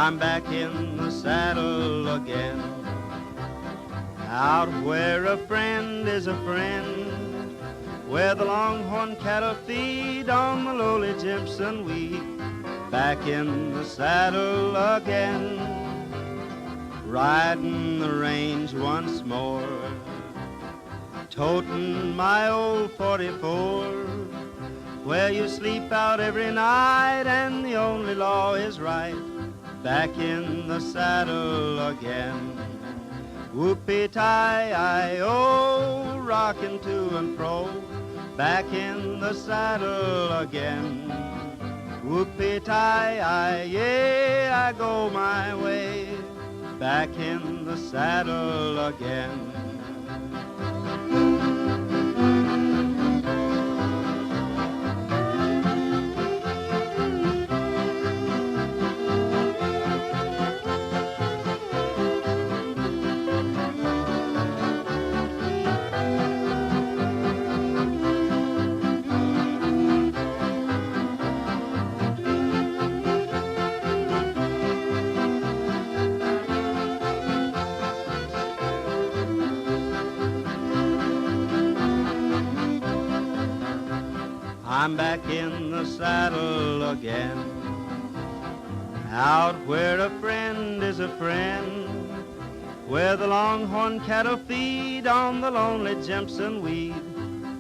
I'm back in the saddle again. Out where a friend is a friend, where the longhorn cattle feed on the lowly Jimson weed. Back in the saddle again, riding the range once more, toting my old 44, where you sleep out every night and the only law is right. Back in the saddle again. Whoopee-tie-I-O, rocking to and fro. Back in the saddle again. Whoopee-tie-I, yeah, I go my way. Back in the saddle again. I'm back in the saddle again, out where a friend is a friend, where the longhorn cattle feed on the lonely Jimson weed.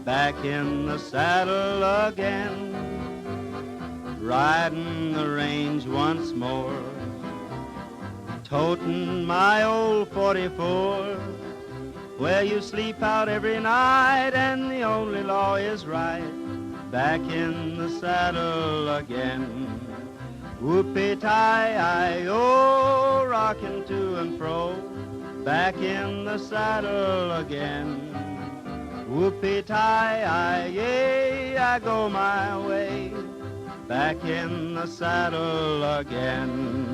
Back in the saddle again, riding the range once more, toting my old 44, where you sleep out every night and the only law is right. Back in the saddle again. Whoopee-tie-I-O, rocking to and fro. Back in the saddle again. Whoopee-tie-I, yeah, I go my way. Back in the saddle again.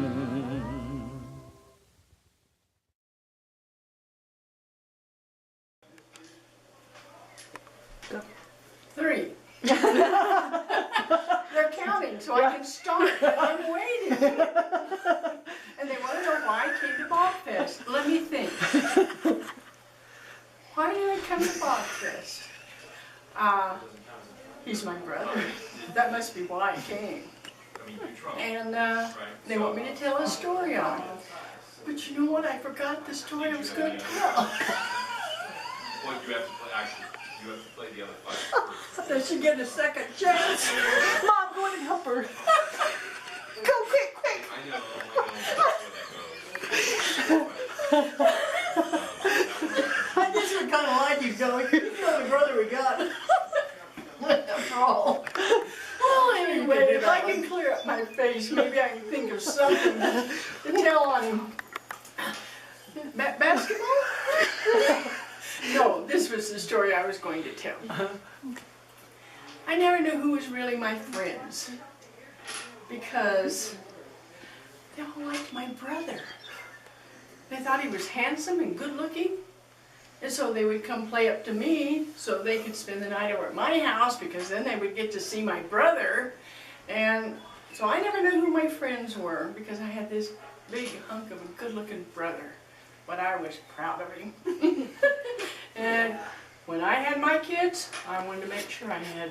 Three. They're counting, so I can start. I'm waiting. And they want to know why I came to Bobfest. Let me think. Why did I come to Bobfest? He's my brother. That must be why I came. And they want me to tell a story on it. But you know what? I forgot the story I was going to tell. Well, you have to play, actually. You have to play the other five first. They should get a second chance. Mom, go and help her. Go quick, quick. I know that's where that goes. I guess we kind of like you, Joey. You're the only brother we got. After all. Well, anyway, if I can clear up my face, maybe I can think of something to tell on him. Basketball? No, this was the story I was going to tell. I never knew who was really my friends because they all liked my brother. They thought he was handsome and good looking, and so they would come play up to me so they could spend the night over at my house because then they would get to see my brother. And so I never knew who my friends were because I had this big hunk of a good looking brother. But I was proud of him. And when I had my kids, I wanted to make sure I had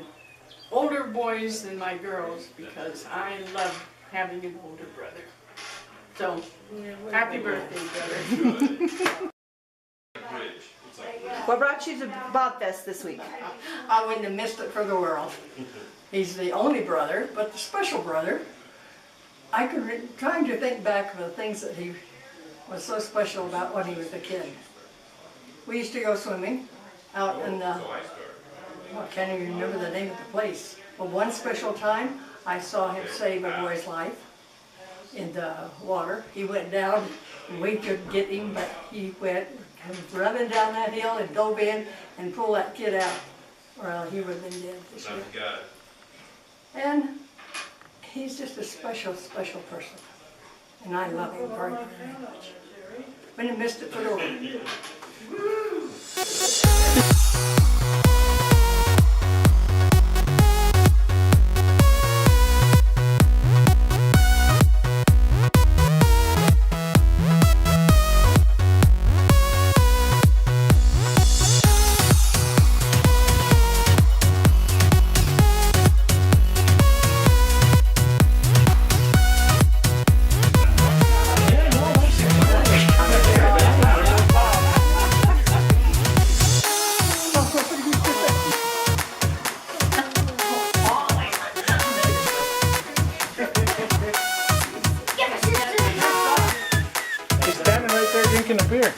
older boys than my girls because I love having an older brother. So, happy birthday, brother. What brought you to Bobfest this week? I wouldn't have missed it for the world. He's the only brother, but the special brother. I could trying to think back of the things that he was so special about when he was a kid. We used to go swimming out in the, I can't even remember the name of the place. But one special time, I saw him save a boy's life in the water. He went down, and we couldn't get him, but he went running down that hill and dove in and pulled that kid out. Well, he would have been dead this year. And he's just a special, special person. And I love him very, very much. Wouldn't have missed it for the world. drinking a beer.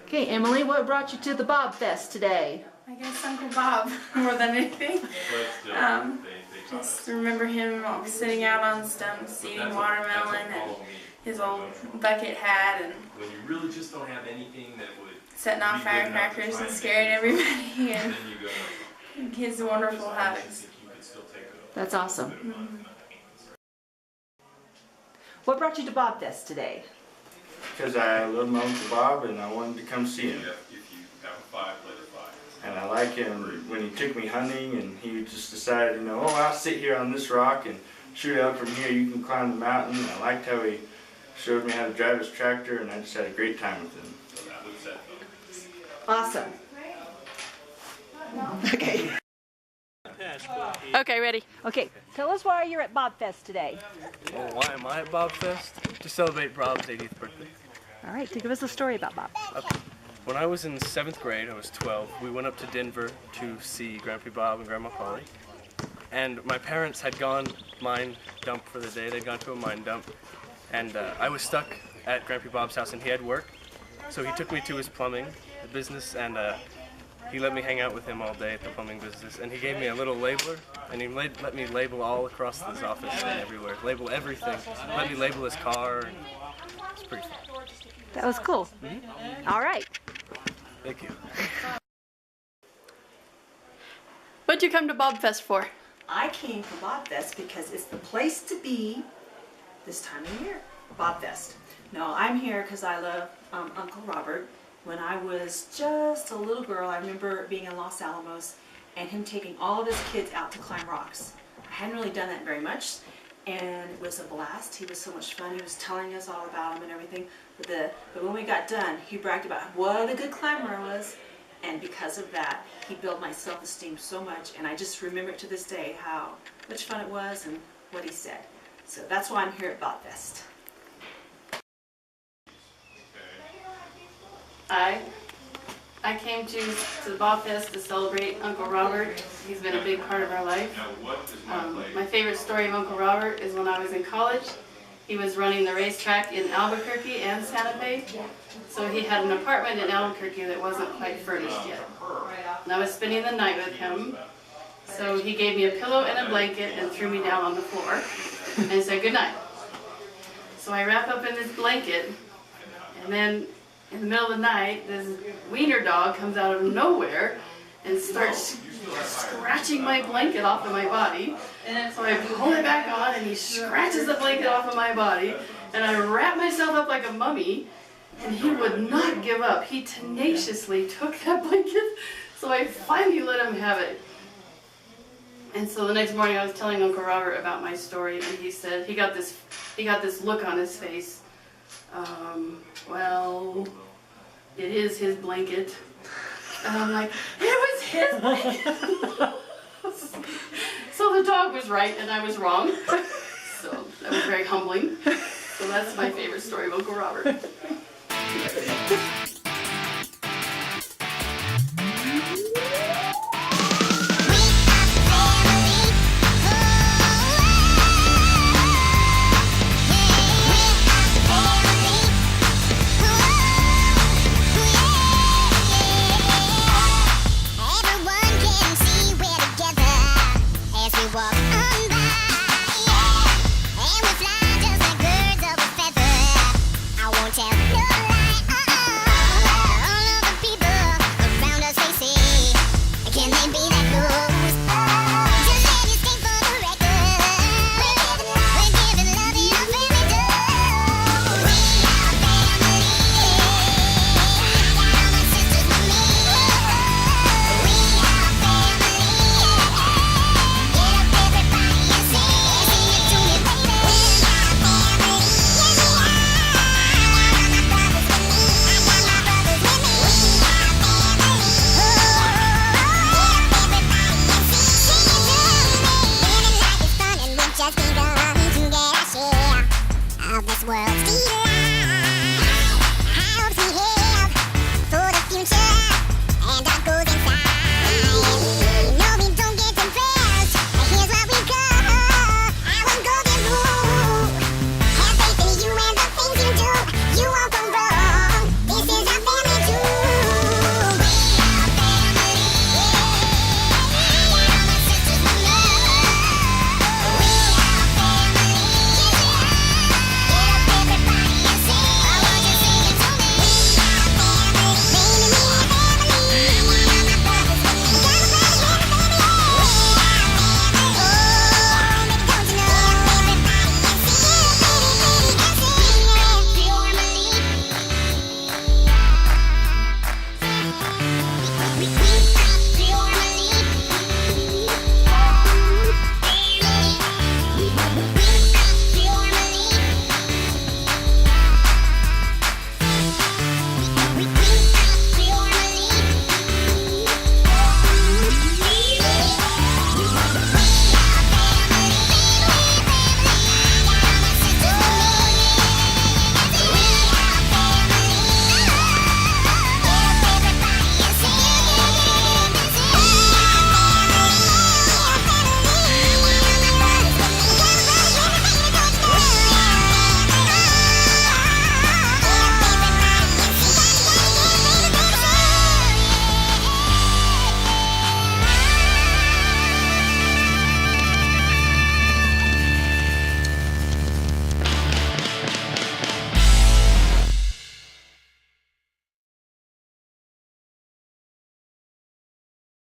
Okay, Emily, what brought you to the Bobfest today? I guess Uncle Bob more than anything. Just remember him sitting out on stumps eating watermelon and his old bucket hat and when you really just don't have anything that would setting off firecrackers and scaring everybody and his wonderful habits. That's awesome. What brought you to Bobfest today? Because I love my Uncle Bob and I wanted to come see him. if you have a 5, play the 5. And I like him when he took me hunting and he just decided, you know, oh, I'll sit here on this rock and shoot out from here, you can climb the mountain. And I liked how he showed me how to drive his tractor and I just had a great time with him. So that was that. Awesome. Okay. Okay, ready. Okay, tell us why you're at Bobfest today. Well, why am I at Bobfest? To celebrate Bob's 80th birthday. All right, so give us a story about Bob. Okay. When I was in 7th grade, I was 12, we went up to Denver to see Grandpa Bob and Grandma Polly. And my parents had gone mine dump for the day. They'd gone to a mine dump. And I was stuck at Grandpa Bob's house and he had work. So he took me to his plumbing business and he let me hang out with him all day at the plumbing business. And he gave me a little labeler and he let me label all across his office and everywhere. Label everything. Let me label his car. It's pretty fun. That was cool. Mm-hmm. All right. Thank you. What'd you come to Bobfest for? I came to Bobfest because it's the place to be this time of year, Bobfest. No, I'm here because I love Uncle Robert. When I was just a little girl, I remember being in Los Alamos and him taking all of his kids out to climb rocks. I hadn't really done that very much, and it was a blast. He was so much fun. He was telling us all about him and everything. But when we got done, he bragged about what a good climber I was. And because of that, he built my self-esteem so much, and I just remember to this day how much fun it was and what he said. So that's why I'm here at Bobfest. I came to the Bobfest to celebrate Uncle Robert. He's been a big part of our life. Now, what is my play? My favorite story of Uncle Robert is when I was in college. He was running the racetrack in Albuquerque and Santa Fe. So he had an apartment in Albuquerque that wasn't quite furnished yet. And I was spending the night with him. So he gave me a pillow and a blanket and threw me down on the floor and said good night. So I wrap up in this blanket, and then in the middle of the night, this wiener dog comes out of nowhere and starts scratching my blanket off of my body. So I pull it back on, and he scratches the blanket off of my body, and I wrap myself up like a mummy, and he would not give up. He tenaciously took that blanket, so I finally let him have it. And so the next morning I was telling Uncle Robert about my story, and he said he got this look on his face. Well, it is his blanket. And I'm like, it was his blanket. So the dog was right and I was wrong. So that was very humbling. So that's my favorite story of Uncle Robert.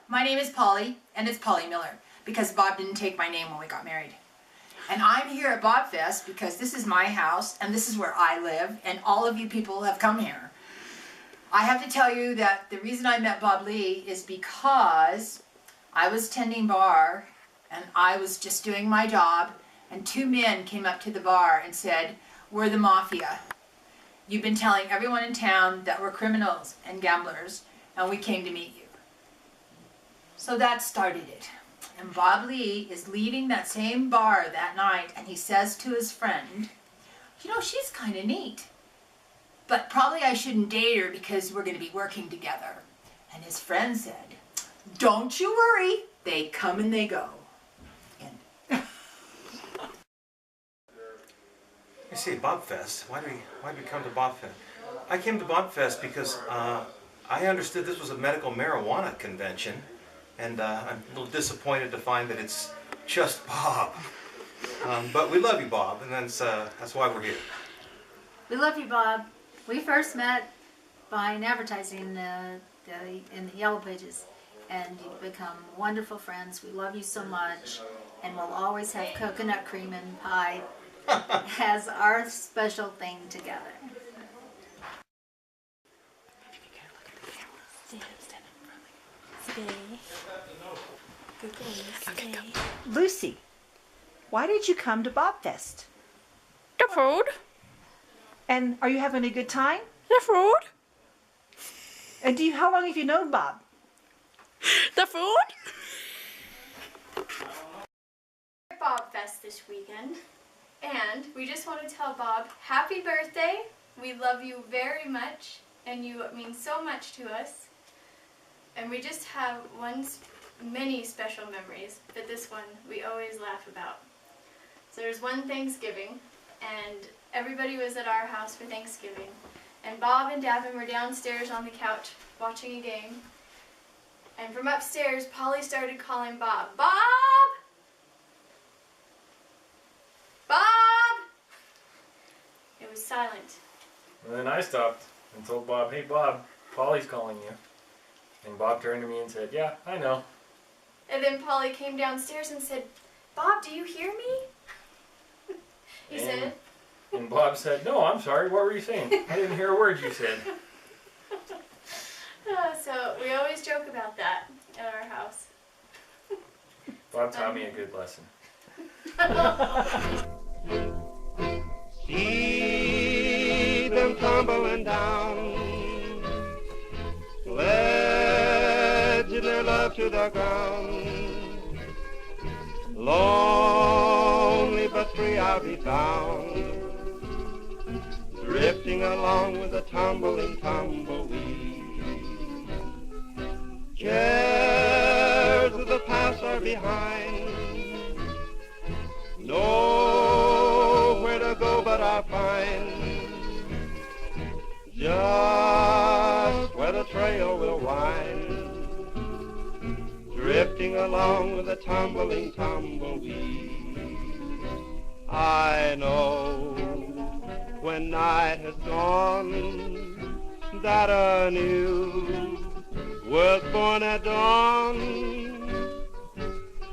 My name is Polly, and it's Polly Miller, because Bob didn't take my name when we got married. And I'm here at Bobfest because this is my house, and this is where I live, and all of you people have come here. I have to tell you that the reason I met Bob Lee is because I was tending bar, and I was just doing my job, and two men came up to the bar and said, "We're the mafia. You've been telling everyone in town that we're criminals and gamblers, and we came to meet you. So that started it. And Bob Lee is leaving that same bar that night, and he says to his friend, you know, she's kind of neat, but probably I shouldn't date her because we're going to be working together. And his friend said, don't you worry, they come and they go. And You see, Bobfest. Why did we come to Bobfest? I came to Bobfest because I understood this was a medical marijuana convention, and I'm a little disappointed to find that it's just Bob. But we love you, Bob, and that's why we're here. We love you, Bob. We first met by advertising in the Yellow Pages, and you've become wonderful friends. We love you so much, and we'll always have coconut cream and pie as our special thing together. Lucy, why did you come to Bobfest? The food. And are you having a good time? The food. And how long have you known Bob? The food. Bobfest this weekend, and we just want to tell Bob happy birthday. We love you very much, and you mean so much to us. And we just have many special memories, but this one we always laugh about. So there's one Thanksgiving, and everybody was at our house for Thanksgiving, and Bob and Davin were downstairs on the couch watching a game, and from upstairs Polly started calling Bob, Bob! Bob! It was silent. And then I stopped and told Bob, hey Bob, Polly's calling you. And Bob turned to me and said, yeah, I know. And then Polly came downstairs and said, Bob, do you hear me? He said. And Bob said, no, I'm sorry, what were you saying? I didn't hear a word you said. So we always joke about that at our house. Bob taught me a good lesson. See them tumbling down, pledging their love to the ground. Lonely but free I'll be found, drifting along with a tumbling tumbleweed. Cares of the past are behind, nowhere to go but I'll find just where the trail will wind, drifting along with a tumbling tumbleweed. I know when night has gone that a new world's born at dawn.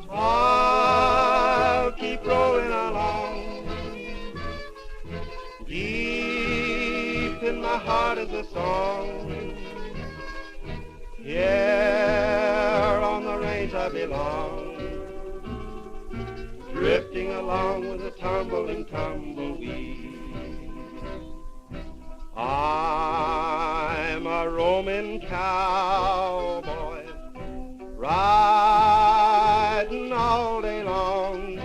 I'll keep rolling along. Deep in my heart is a song. Here on the range I belong, drifting along with a tumbling tumbleweed. I'm a roaming cowboy, riding all day long.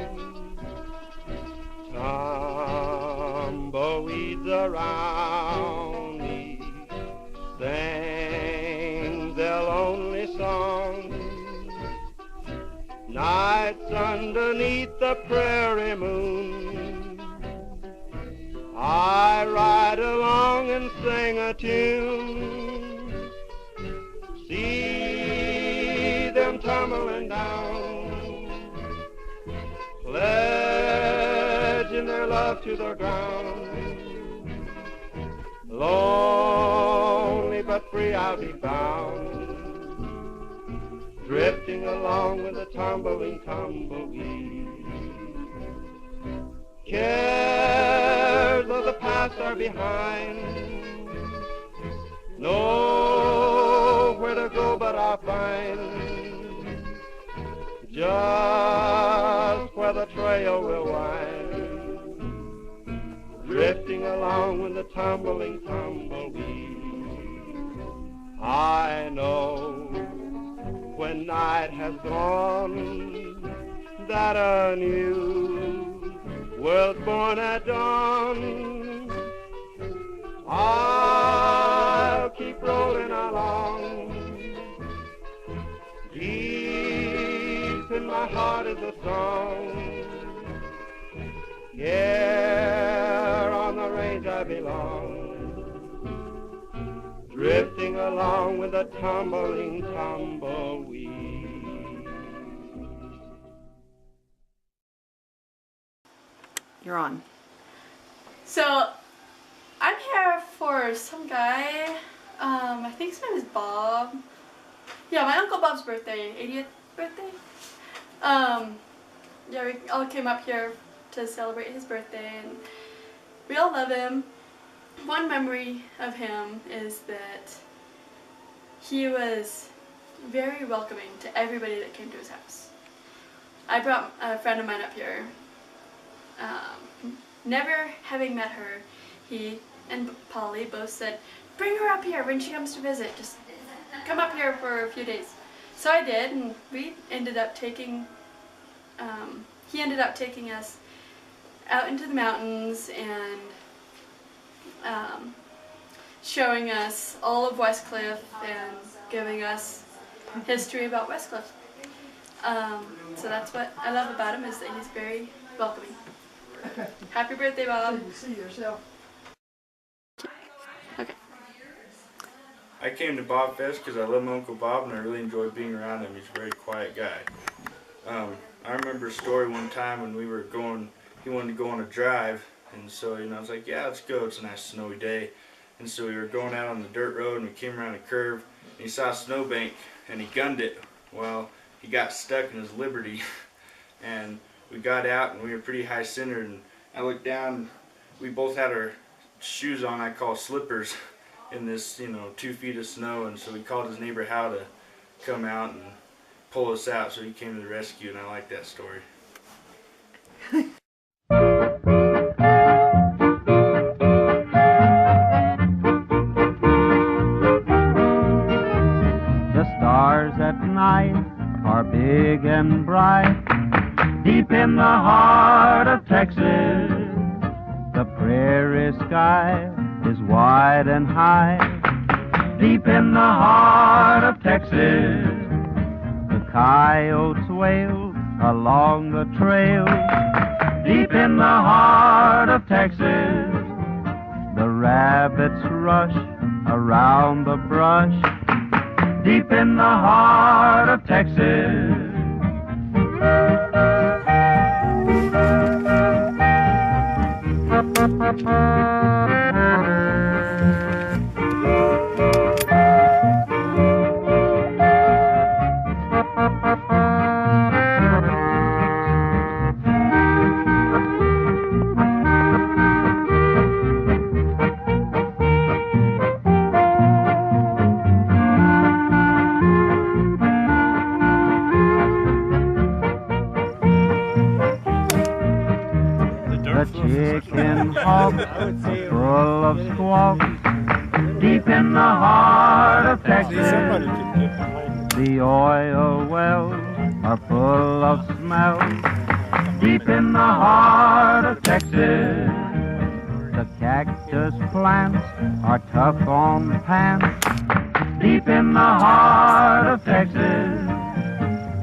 Tumbleweeds around me sing their lonely song. Nights underneath the prairie moon, I ride along and sing a tune. See them tumbling down, pledging their love to the ground. Lonely but free I'll be found, drifting along with a tumbling tumbleweed. Cares of the past are behind, nowhere to go but I'll find just where the trail will wind, drifting along with the tumbling tumbleweed. I know when night has gone that a new world's born at dawn. I'll keep rolling along. Deep in my heart is a song. Here on the range I belong. Drifting along with a tumbling tumbleweed. You're on. So, I'm here for some guy, I think his name is Bob. Yeah, my Uncle Bob's birthday, 80th birthday. Yeah, we all came up here to celebrate his birthday, and we all love him. One memory of him is that he was very welcoming to everybody that came to his house. I brought a friend of mine up here. Never having met her, he and Polly both said, bring her up here when she comes to visit. Just come up here for a few days. So I did, and we ended up taking, he ended up taking us out into the mountains and showing us all of Westcliffe and giving us history about Westcliffe. So that's what I love about him, is that he's very welcoming. Happy birthday, Bob. You see yourself. Okay. I came to Bobfest because I love my Uncle Bob and I really enjoyed being around him. He's a very quiet guy. I remember a story one time when we were going, he wanted to go on a drive, and so I was like, yeah, let's go. It's a nice snowy day. And so we were going out on the dirt road and we came around a curve and he saw a snowbank and he gunned it. Well, he got stuck in his Liberty and we got out and we were pretty high centered, and I looked down, we both had our shoes on, I call slippers, in this 2 feet of snow, and so we called his neighbor Hal to come out and pull us out, so he came to the rescue, and I like that story. The stars at night are big and bright. Deep in the heart of Texas, the prairie sky is wide and high. Deep in the heart of Texas, the coyotes wail along the trail. Deep in the heart of Texas, the rabbits rush around the brush. Deep in the heart of Texas. The chicken hawk full of squawk. Deep in the heart of Texas, the oil wells are full of smell. Deep in the heart of Texas, the cactus plants are tough on pants. Deep in the heart of Texas,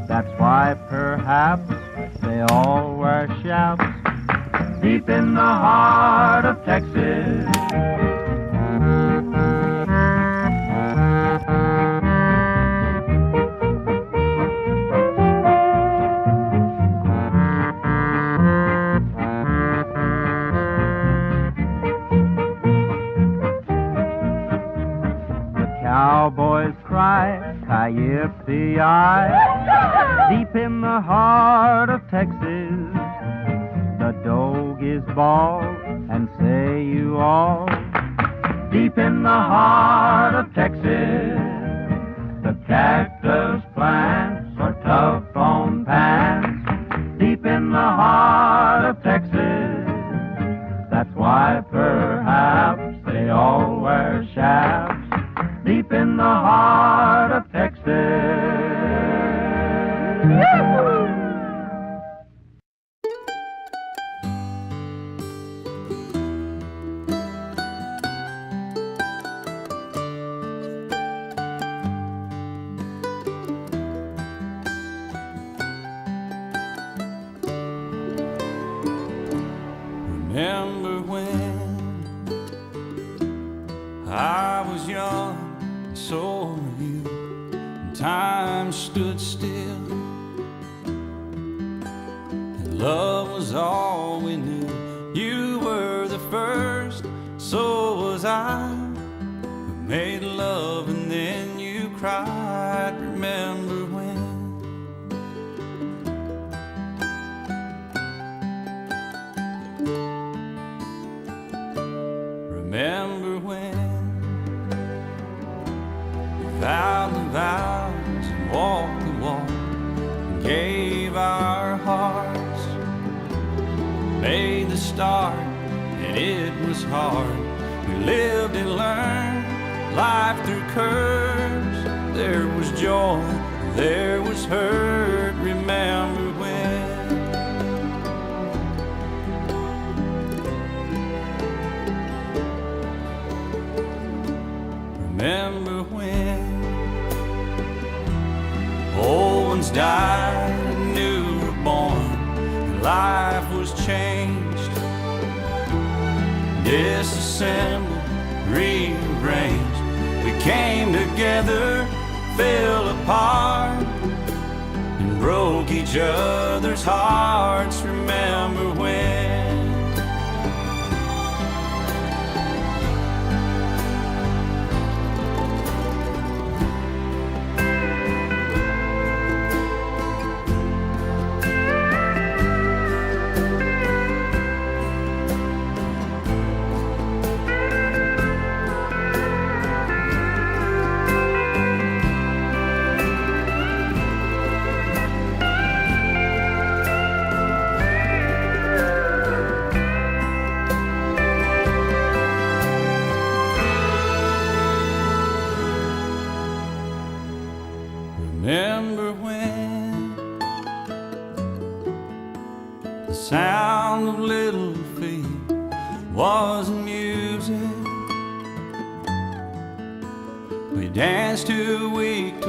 that's why perhaps they all wear chaps. Deep in the heart of Texas. The cowboys cry, Ki-yip-the-eye. Deep in the heart of Texas, the doggies bawl and say you all. Deep in the heart of Texas, the cactus plants are tough on pants. Deep in the heart of Texas, that's why perhaps they all wear chaps. Deep in in the heart of Texas. Remember when I was young, and so were you, and time stood still, and love was all we knew. You were the first, so was I. We made love and then you cried. Remember when? Remember when we vowed the vows and walked the walk and gave our hearts, made the start, and it was hard. We lived and learned life through curves. There was joy, there was hurt. Remember when? Remember when old ones died and new were born, and life was changed, disassembled, rearranged. We came together, fell apart, and broke each other's hearts. Remember when? Remember when the sound of little feet wasn't music? We danced to week,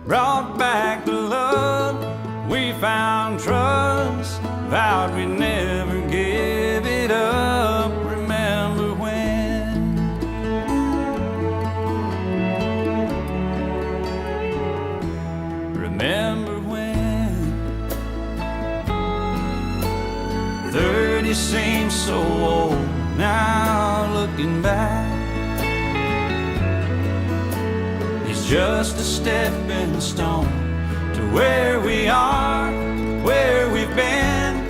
brought back the love. We found trust, vowed we'd never give it up. Remember when? Remember when 30 seems so old now, looking back. It's just a stepping stone to where we are, where we've been.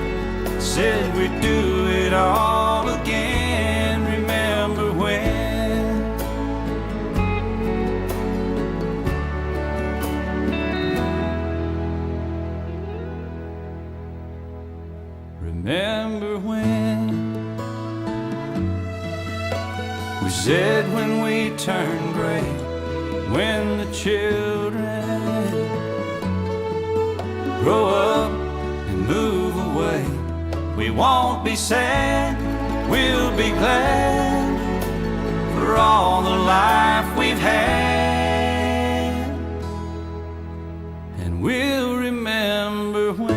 Said we'd do it all again. Remember when? Remember when we said when we turned gray, when the children grow up and move away, we won't be sad, we'll be glad for all the life we've had, and we'll remember when.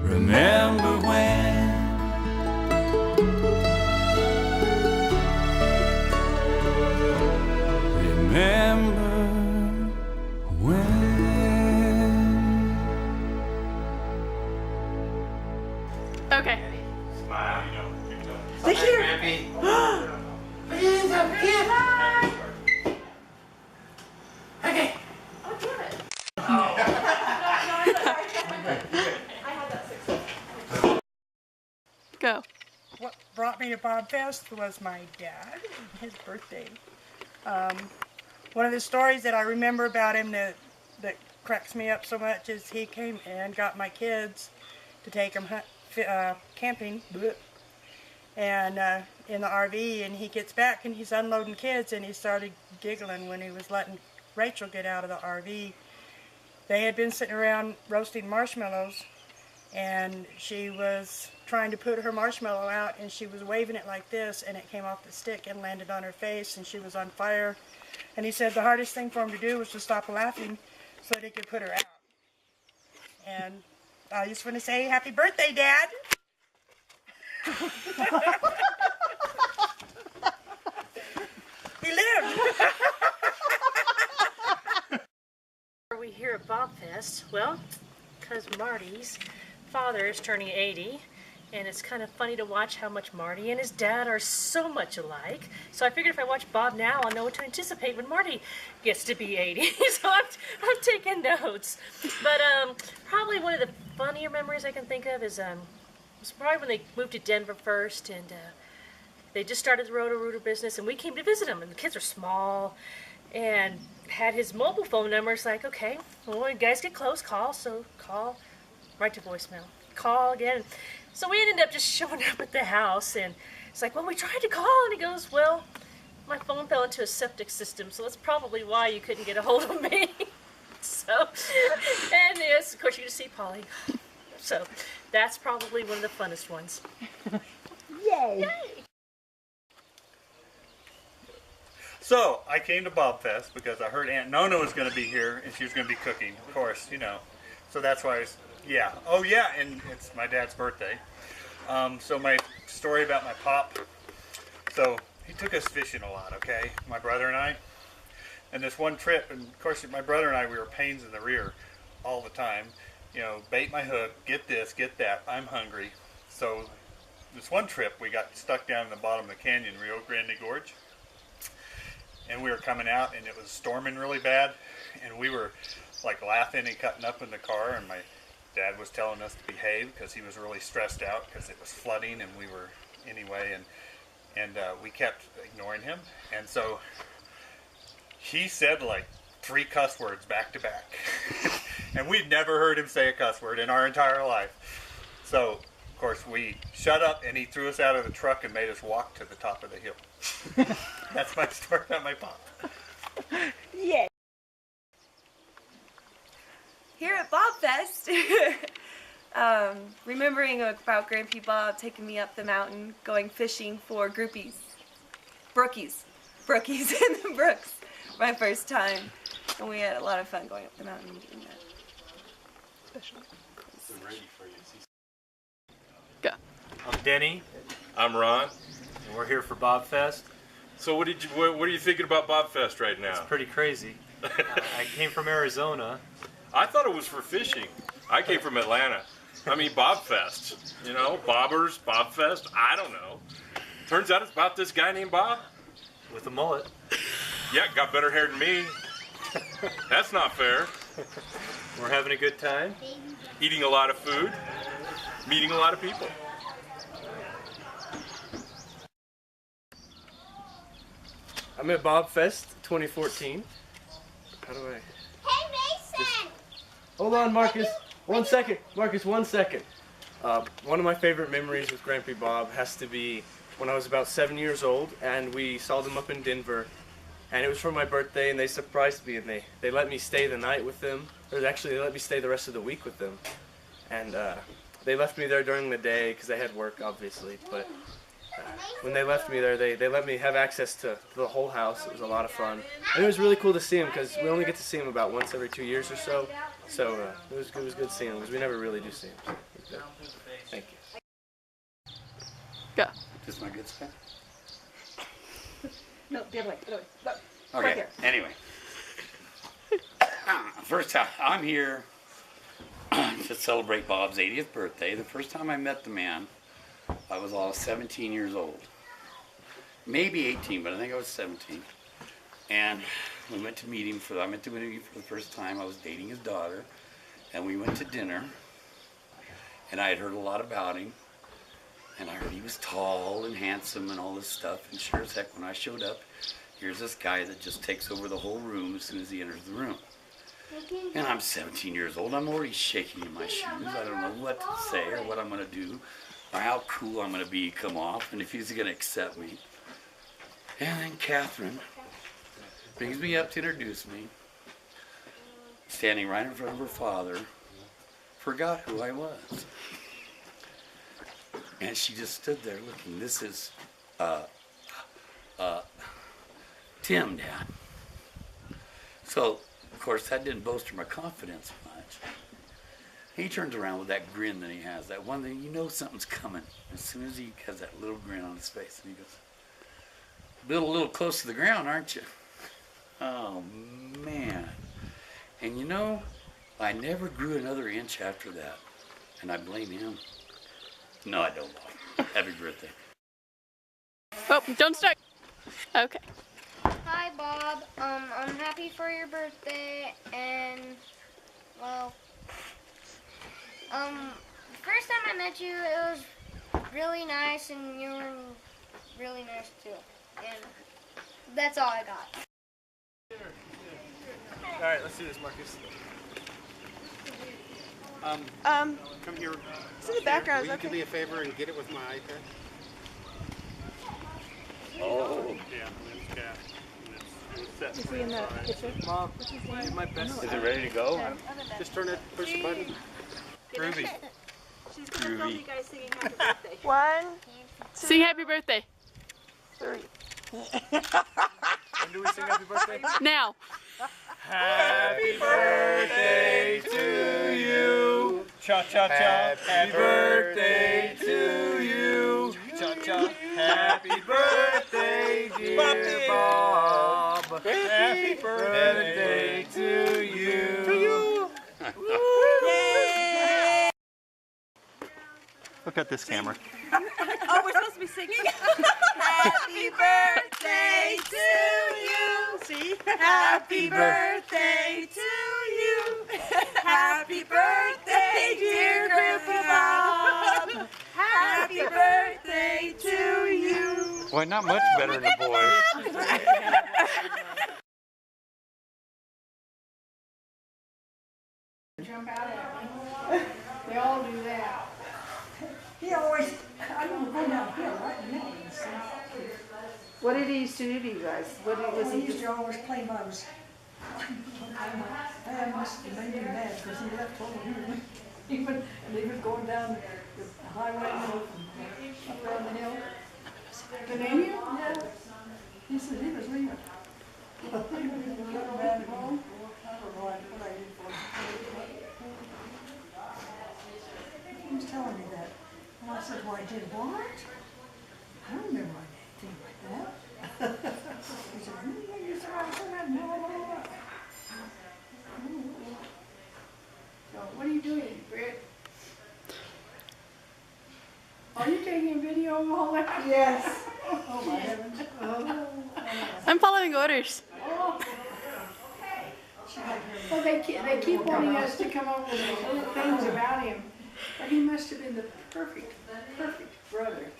Remember when. Remember when. Okay. Smile. Look here. Okay. Go. What brought me to Bobfest was my dad and his birthday. One of the stories that I remember about him that cracks me up so much is he came and got my kids to take them camping. and in the RV, and he gets back and he's unloading kids, and he started giggling when he was letting Rachel get out of the RV. They had been sitting around roasting marshmallows, and she was trying to put her marshmallow out, and she was waving it like this, and it came off the stick and landed on her face, and she was on fire. And he said the hardest thing for him to do was to stop laughing so that he could put her out. And I just want to say happy birthday, Dad. He lived. Are we here at Bobfest? Well, because Marty's father is turning 80, and it's kind of funny to watch how much Marty and his dad are so much alike. So I figured if I watch Bob now, I'll know what to anticipate when Marty gets to be 80. So I'm taking notes. But probably one of the funnier memories I can think of is was probably when they moved to Denver first, and they just started the Roto-Rooter business, and we came to visit them, and the kids are small, and had his mobile phone number. It's like, okay, well, when you guys get close, call, so call, right to voicemail, call again. So we ended up just showing up at the house, and it's like, well, we tried to call, and he goes, well, my phone fell into a septic system, so that's probably why you couldn't get a hold of me. So, and yes, of course, you get to see Polly. So that's probably one of the funnest ones. Yay! Yay! So I came to Bobfest because I heard Aunt Nona was going to be here and she was going to be cooking, of course, you know. So that's why I was, yeah. Oh yeah, and it's my dad's birthday. So my story about my pop. So he took us fishing a lot, okay? My brother and I. And this one trip, and of course my brother and I, we were pains in the rear all the time. You know, bait my hook, get this, get that, I'm hungry. So this one trip we got stuck down in the bottom of the canyon, Rio Grande Gorge. And we were coming out and it was storming really bad, and we were like laughing and cutting up in the car, and my dad was telling us to behave because he was really stressed out because it was flooding, and we were anyway, and we kept ignoring him. And so he said like 3 cuss words back to back. And we'd never heard him say a cuss word in our entire life. So of course we shut up, and he threw us out of the truck and made us walk to the top of the hill. That's my story about my pop. Yay! Here at Bobfest, remembering about Grandpa Bob taking me up the mountain, going fishing for brookies in the brooks, my first time, and we had a lot of fun going up the mountain and doing that. Special. Go. I'm Denny. I'm Ron. And we're here for Bobfest. So what are you thinking about Bobfest right now? It's pretty crazy. I came from Arizona. I thought it was for fishing. I came from Atlanta. I mean, Bobfest. You know, Bobbers, Bobfest. I don't know. Turns out it's about this guy named Bob. With a mullet. Yeah, got better hair than me. That's not fair. We're having a good time. Eating a lot of food. Meeting a lot of people. I'm at Bobfest 2014. How do I? Hey, Mason! Hold on, Marcus. 1 second. Marcus, 1 second. One of my favorite memories with Grandpa Bob has to be when I was about 7 years old, and we saw them up in Denver. And it was for my birthday, and they surprised me, and they let me stay the night with them. Or actually, they let me stay the rest of the week with them. And they left me there during the day because they had work, obviously. But when they left me there, they let me have access to the whole house. It was a lot of fun. And it was really cool to see them because we only get to see them about once every 2 years or so. So it was good seeing them because we never really do see them. So thank you. Go. Just my good stuff? No, the other way. Look, Okay, right here. anyway. First time, I'm here to celebrate Bob's 80th birthday. The first time I met the man, I was 17 years old. Maybe 18, but I think I was 17. And we went to meet him for the first time. I was dating his daughter, and we went to dinner. And I had heard a lot about him. And I heard he was tall and handsome and all this stuff. And sure as heck, when I showed up, here's this guy that just takes over the whole room as soon as he enters the room. And I'm 17 years old. I'm already shaking in my shoes. I don't know what to say or what I'm going to do. or how cool I'm going to be come off, and if he's going to accept me. And then Catherine brings me up to introduce me, standing right in front of her father, forgot who I was. And she just stood there looking. This is, Tim, Dad. So, of course, that didn't bolster my confidence much. He turns around with that grin that he has, that one thing, you know something's coming. As soon as he has that little grin on his face, and he goes, "Built a little close to the ground, aren't you?" Oh, man. And you know, I never grew another inch after that. And I blame him. No, I don't. Happy birthday. Oh, don't start. Okay. Hi, Bob. I'm happy for your birthday, and, well, first time I met you, it was really nice, and you were really nice, too. And that's all I got. All right, let's do this, Marcus. Come here. It's in the background. Will you Okay. do me a favor and get it with my iPad? Oh. Yeah, it's cat. It was set Is for he in the inside. picture? Mom, Give my best. Is it ready to go? just turn it, push the button. Groovy. She's gonna film you guys singing happy birthday. 1, 2, Sing happy birthday. 3. When do we sing happy birthday? Now. Happy birthday to you. Cha cha cha. Happy birthday to you. Cha cha. Happy birthday, dear Bob. Happy birthday to you. To you. Yay! Look at this camera. Oh, we're supposed to be singing? Happy birthday to you. See? Happy birthday to you. Happy birthday, dear Grandpa Bob. Happy birthday to you. Why, not much better than the boys. Jump out at me. They all do that. He always, I don't go downhill, right in the middle. What did he used to do to you guys? What was He he used to always play bugs. Dad must have made him mad because he left home here. He was going down the highway and up around the hill. Canadian? Yeah. He said he was leaving. He was getting mad at home. I don't know what I did for him. He was telling me that. And I said, well, I did what? I don't remember anything like that. He said, really? You said I said that? No, no, no. So, what are you doing, Britt? Are you taking video of all that? Yes. Oh, my heavens. Oh. I'm following orders. Oh. Well, they keep wanting us to come up with these little things about him. But he must have been the perfect brother.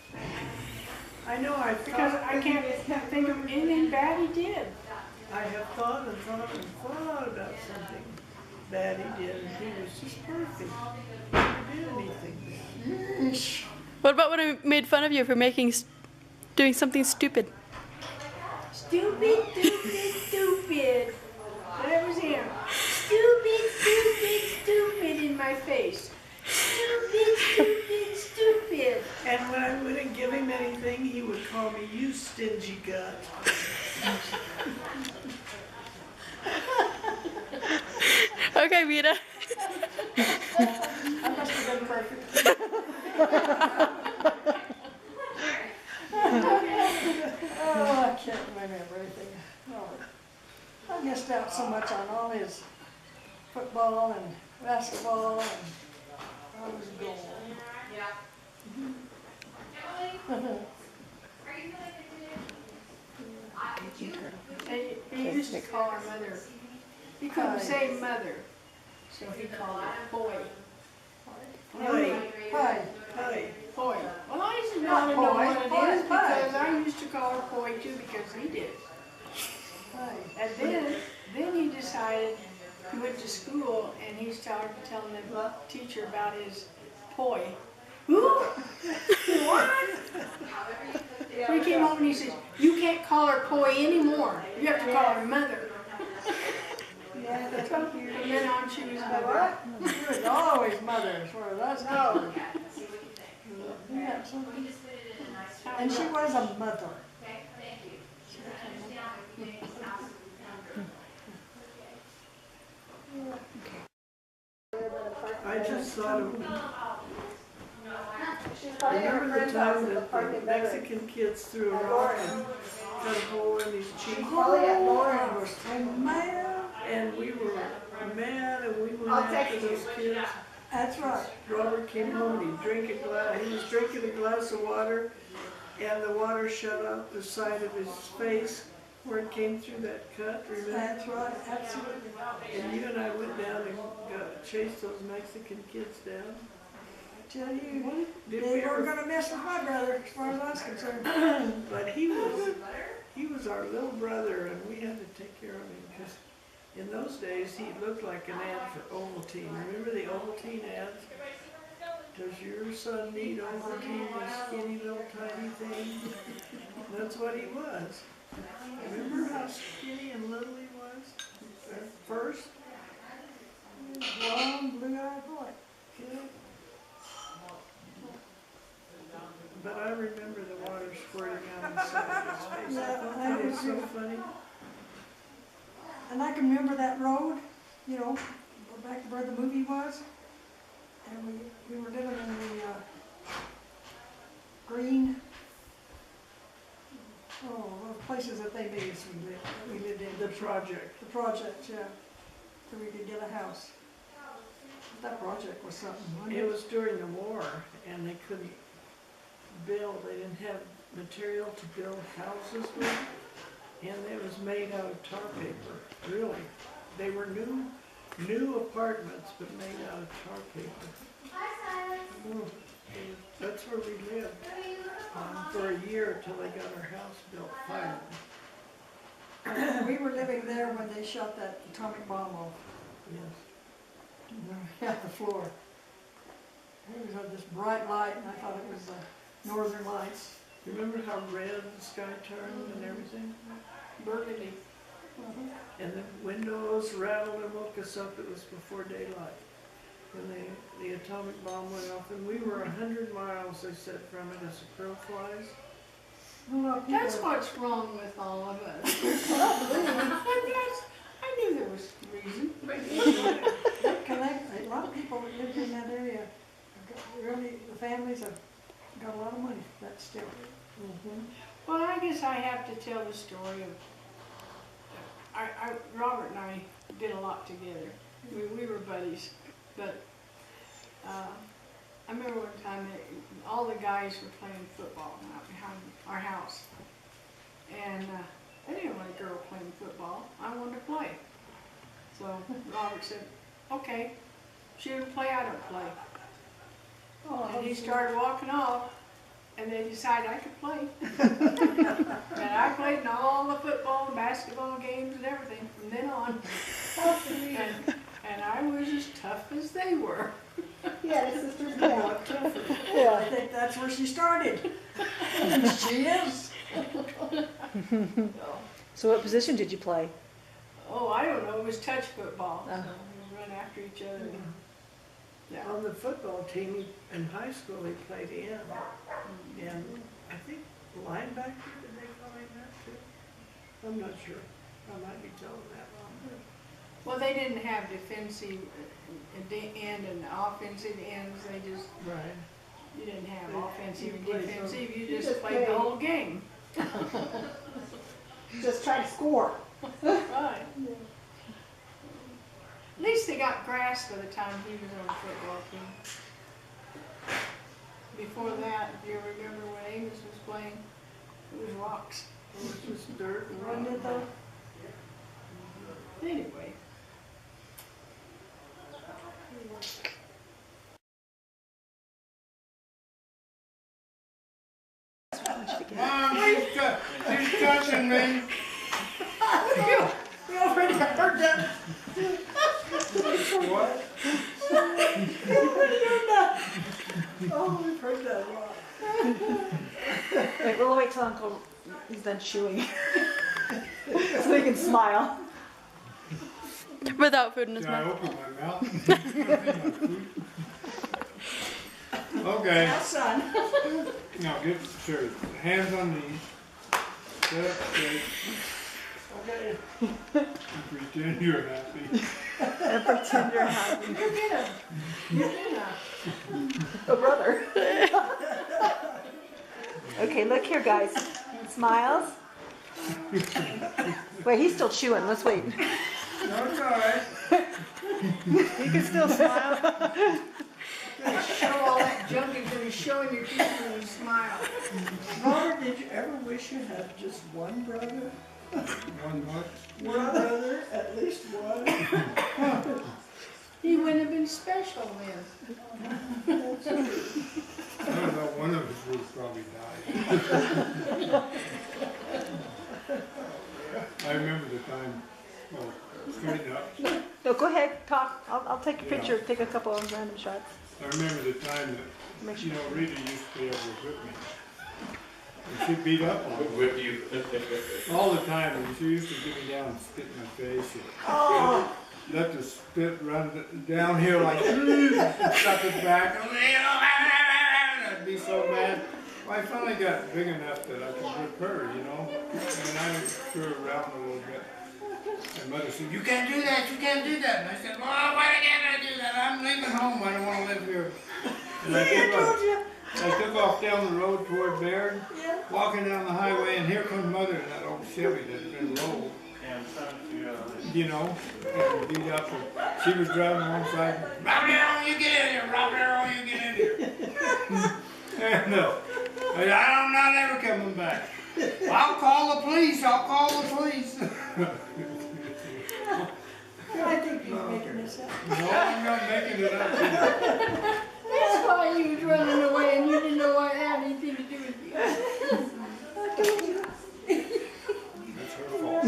I know, because I can't think of anything bad he did. I have thought and thought and thought about something bad he did, and he was just perfect. He never did anything bad. What about when I made fun of you for doing something stupid? Stupid, stupid, stupid. That was him. Stupid, stupid, stupid in my face. Stupid, stupid, stupid. And when I wouldn't give him anything, he would call me, "You stingy gut." Okay, Rita. I must have been perfect. Oh, I can't remember everything. Oh, I missed out so much on all his football and basketball, and I was gone. He used to call her mother. He couldn't say mother, so he called her boy. Hi. Hi. Hi. Boy. Well, I used to not know what it is because I used to call her boy too because he did. And then he decided he went to school and he started telling the teacher about his poi. Who? What? He came home and he says, you can't call her Poi anymore. You have to call her Mother. Yeah, that's From then on, she was Mother. She was always Mother as far as that's concerned. And she was a mother. I just thought of, remember the time that the Mexican kids threw a rock and cut a hole in his cheek? Lauren was so mad. And we were mad and we went after those kids. That's right. Robert came home and he was drinking a glass of water and the water shut out the side of his face where it came through that cut, remember? That's right, absolutely. And you and I went down and chased those Mexican kids down. I tell you, Did they we weren't ever- going to mess with my brother as far as I was concerned. But he was our little brother and we had to take care of him because in those days he looked like an ad for Ovaltine. Remember the Ovaltine ads? Does your son need Ovaltine, a skinny little tiny thing? That's what he was. Remember how skinny and little he was at first? Blonde, blue-eyed boy. Yeah. But I remember the water squirting out the side of his face. I thought that was so funny. And I can remember that road, you know, back to where the movie was. And we were living in the green, those places that they made us we lived in. The project. The project, yeah. So we could get a house. That project was something, wasn't it? It was during the war and they couldn't build, they didn't have material to build houses with. And it was made out of tar paper, really. They were new apartments, but made out of tar paper. Oh, that's where we lived for a year until they got our house built finally. We were living there when they shot that atomic bomb off. Yes. At the floor. It was this bright light, and I thought it was Northern Lights. Remember how red the sky turned and everything? Burgundy. And the windows rattled and woke us up. It was before daylight. And the atomic bomb went off, and we were 100 miles, they said, from it as the crow flies. That's what's wrong with all of us. I knew there was reason. A lot of people that lived in that area, really, the families have got a lot of money, that's still. Well, I guess I have to tell the story of, Robert and I did a lot together. We were buddies, but I remember one time that all the guys were playing football out behind our house. And I didn't want a girl playing football, I wanted to play. So Robert said, okay, she didn't play, I don't play. And he started walking off, and they decided I could play. And I played in all the football and basketball games and everything from then on. And I was as tough as they were. Yeah, the sisters now. Yeah, I think that's where she started. She is. So what position did you play? Oh, I don't know, it was touch football. So we run after each other. Yeah. On the football team in high school, he played in. And I think linebacker, did they call him that too? I'm not sure. I might be telling that wrong. Well, they didn't have defensive end and offensive ends. They just, you didn't have offensive and defensive. You just played the whole game. Just try to score. Right. At least they got grass by the time he was on the football team. Before that, if you remember when Amos was playing, it was rocks. It was just dirt and Wasn't it though? Anyway. Mom, she's touching me. We already heard that. What? We already heard that. Oh, we've heard that a lot. Wait, we'll wait till Uncle is done chewing. So he can smile. Without food in his Can I mouth. open my mouth? Okay. Now, son. Now get sure. Hands on knees. Sit up straight. Okay. Pretend you're happy. And pretend you're happy. You're good. You're good. Oh, brother. Okay, look here, guys. Smiles. Wait, he's still chewing. Let's wait. No, it's all right. You can still smile. Gonna show all that junk and gonna show in your teeth when you smile. Robert, did you ever wish you had just one brother? One what? One brother, at least one. He wouldn't have been special then. I don't know, one of us would probably die. I remember the time, well, straighten up. No, go ahead, talk. I'll take a picture, take a couple of random shots. I remember the time that, Make you sure. know, Rita used to be able to whip me. And she'd beat up on me. Whip you. All the time, and she used to get me down and spit in my face. And Oh. let the spit run downhill like, stuck it back. I'd be so mad. Well, I finally got big enough that I could whip her, you know. And I threw her around a little bit. And Mother said, "You can't do that, you can't do that." And I said, "Well, why can't I do that? I'm leaving home, I don't want to live here." And I took off down the road toward Baird, walking down the highway, and here comes Mother in that old Chevy that had been rolled. You know, and beat up. And she was driving alongside. "Robert Arrow, you get in here! Robert Arrow, you get in here!" And I'm not ever coming back. "I'll call the police. I'll call the police." I think you're making this up. No, I'm not making it up. That's why you was running away and you didn't know what had anything to do with you. That's her fault.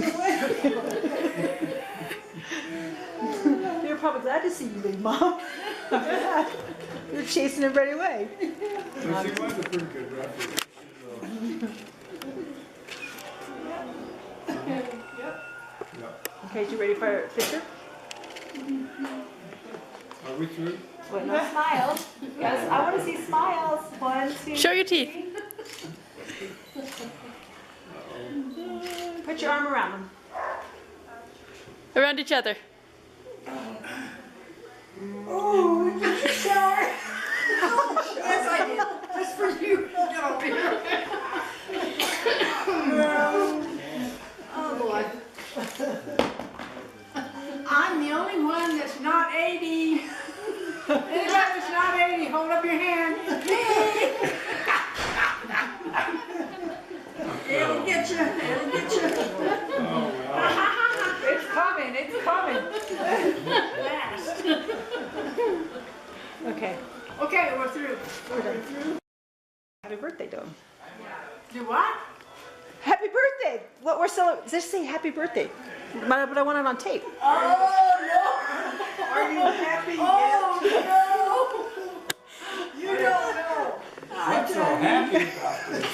You're probably glad to see you, big mom. You're chasing everybody away. But she was a pretty good referee. Okay, you ready for a picture? Are we through? Wait, no smiles. Yes, I want to see smiles. 1, 2. Show your teeth. Put your arm around them. Around each other. Oh, did you shower? Yes, I did. Just for you. Get over here. Oh, boy. I'm the only one that's not 80. Anybody that's not 80, hold up your hand. It'll get you. It'll get you. Oh, wow. It's coming. It's coming. Fast. Okay. Okay, we're through. We're done. Happy birthday to him. Do what? Happy birthday! What we're celebrating? Just say happy birthday. But I want it on tape. Oh, no. Are you happy Oh, no. You don't know. What's so happy about this?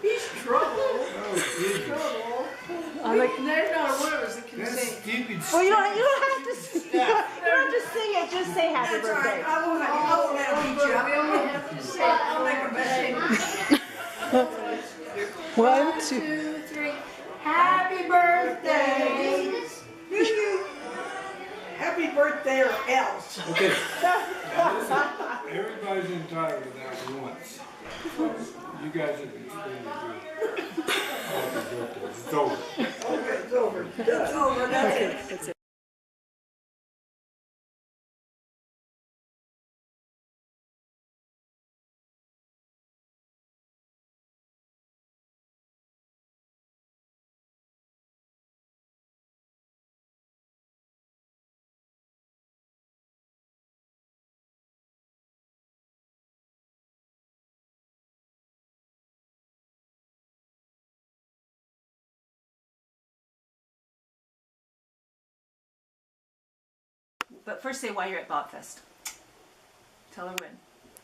He's trouble. Oh, He's Jesus. trouble. I'm like, There's not one of us that can That's sing. stupid well, you don't stuff. have to. You don't have to sing it. Just say happy That's all birthday. right. I won't let him beat you. I only have to say it. I'll make a mistake. 1, 2. 2, 3. Happy birthday. Happy birthday or else. Okay. Now listen, everybody's entitled to that once. You guys have been extremely good. Happy birthday. It's over. Okay, it's over. It's over. That's it. That's it. But first say why you're at Bobfest. Tell her when.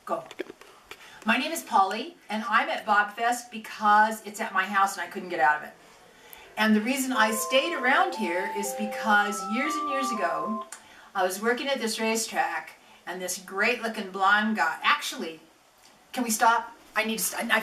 Go. My name is Polly, and I'm at Bobfest because it's at my house and I couldn't get out of it. And the reason I stayed around here is because years and years ago, I was working at this racetrack, and this great-looking blonde guy. Actually, can we stop? I